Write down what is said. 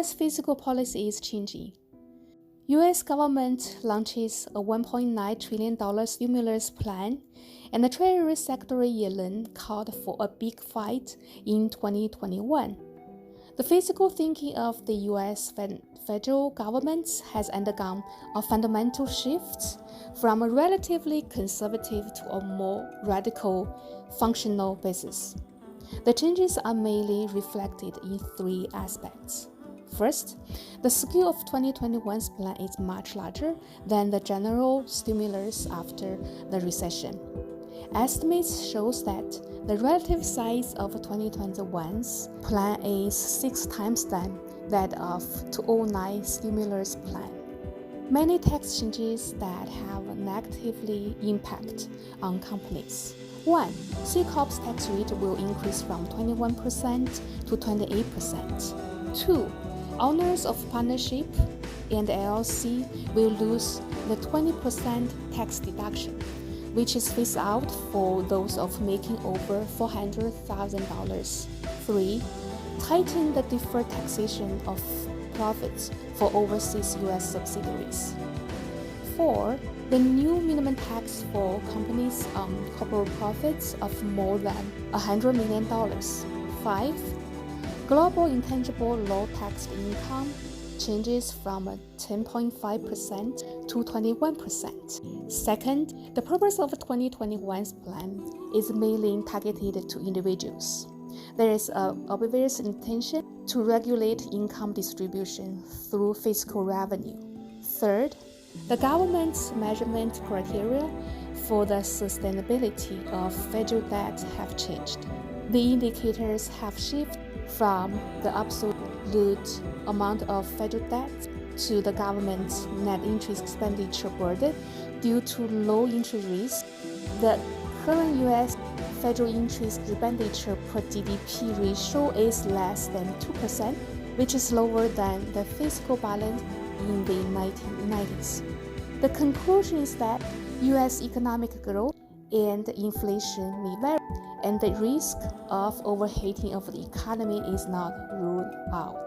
U.S. fiscal policy is changing. U.S. government launches a $1.9 trillion stimulus plan, and the Treasury Secretary Yellen called for a big fight in 2021. The fiscal thinking of the U.S. federal government has undergone a fundamental shift from a relatively conservative to a more radical functional basis. The changes are mainly reflected in three aspects. First, the scale of 2021's plan is much larger than the general stimulus after the recession. Estimates shows that the relative size of 2021's plan is 6 times than that of 2009 stimulus plan. Many tax changes that have a negatively impact on companies. 1. C Corp's tax rate will increase from 21% to 28%. 2. Owners of partnership and LLC will lose the 20% tax deduction, which is phased out for those of making over $400,000. 3. Tighten the deferred taxation of profits for overseas U.S. subsidiaries. 4. The new minimum tax for companies on corporate profits of more than $100 million. 5. Global intangible low-taxed income changes from 10.5% to 21%. Second, the purpose of 2021's plan is mainly targeted to individuals. There is an obvious intention to regulate income distribution through fiscal revenue. Third, the government's measurement criteria for the sustainability of federal debt have changed. The indicators have shifted from the absolute amount of federal debt to the government's net interest expenditure burden due to low interest rates. The current U.S. federal interest expenditure per GDP ratio is less than 2%, which is lower than the fiscal balance in the 1990s. The conclusion is that U.S. economic growth and inflation may vary, and the risk of overheating of the economy is not ruled out.